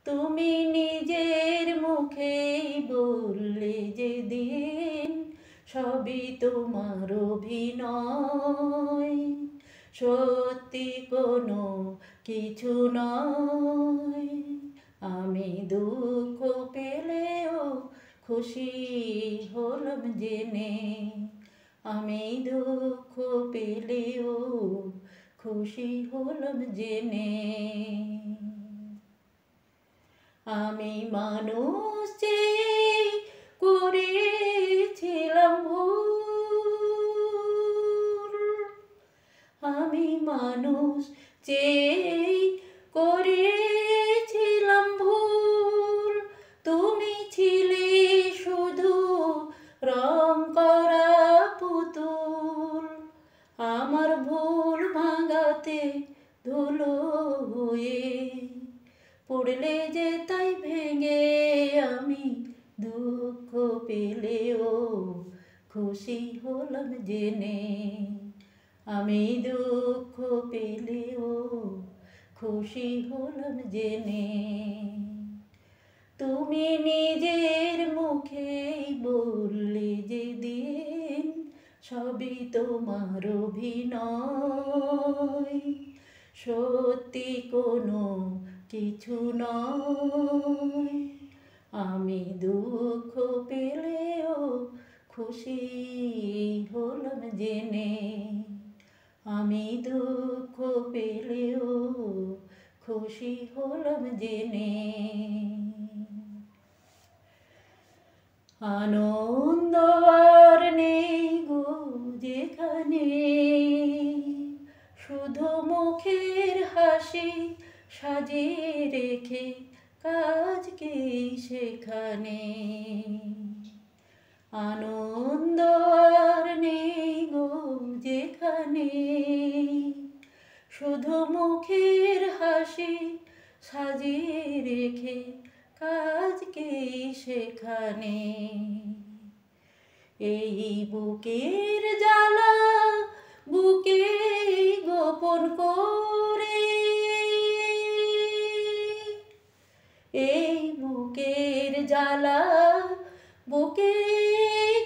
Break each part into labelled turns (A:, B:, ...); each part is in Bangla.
A: তুমি নিজের মুখেই বললে যেদিন সবই তোমার অভিনয়, সত্যি কোনো কিছু নয়। আমি দুঃখ পেলেও খুশি হলাম জেনে, আমি দুঃখ পেলেও খুশি হলাম জেনে। আমি মানুষ চেয়েই করেছিলাম ভুল, আমি মানুষ চেয়েই করেছিলাম ভুল। তুমি ছিলে শুধু রং করা পুতুল, আমার ভুল ভাঙাতে ধুলো হয়ে পড়লে যে তাই ভেঙে। আমি দুঃখ পেলেও খুশি হলাম জেনে, আমি দুঃখ পেলেও খুশি হলাম জেনে। তুমি নিজের মুখেই বললে যেদিন সবই তোমার অভিনয়, সত্যি কোনো কিছু নয়। আমি দুঃখ পেলেও খুশি হলাম জেনে, আমি দুঃখ পেলেও খুশি হলাম জেনে। আনন্দ আর নেই গো যেখানে, শুধু মুখের হাসি সাজিয়ে রেখে কাজ কি সেখানে। আনন্দ আর নেই গো যেখানে, শুধু মুখের হাসি সাজিয়ে রেখে কাজ কি সেখানে। এই বুকের জ্বালা বুকে গোপন করে, এই বুকের জ্বালা বুকে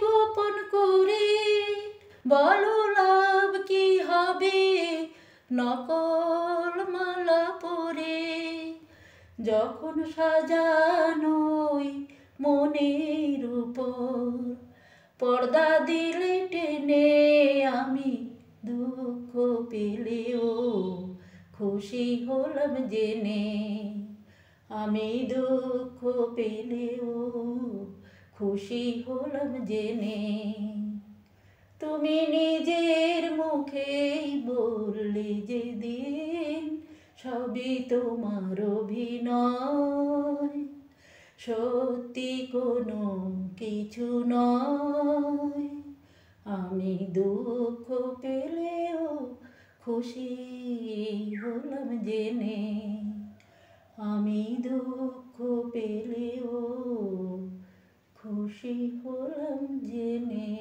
A: গোপন করে, বলো লাভ কি হবে নকল মালা পরে। যখন সাজানোই মনের উপর পর্দা দিলে টেনে, আমি দুঃখ পেলেও খুশি হলাম জেনে, আমি দুঃখ পেলেও খুশি হলাম জেনে। তুমি নিজের মুখেই বললে যেদিন সবই তোমার অভিনয়, সত্যি কোনো কিছু নয়। আমি দুঃখ পেলেও খুশি হলাম জেনে, আমি দুঃখ পেলেও খুশি হলাম জেনে।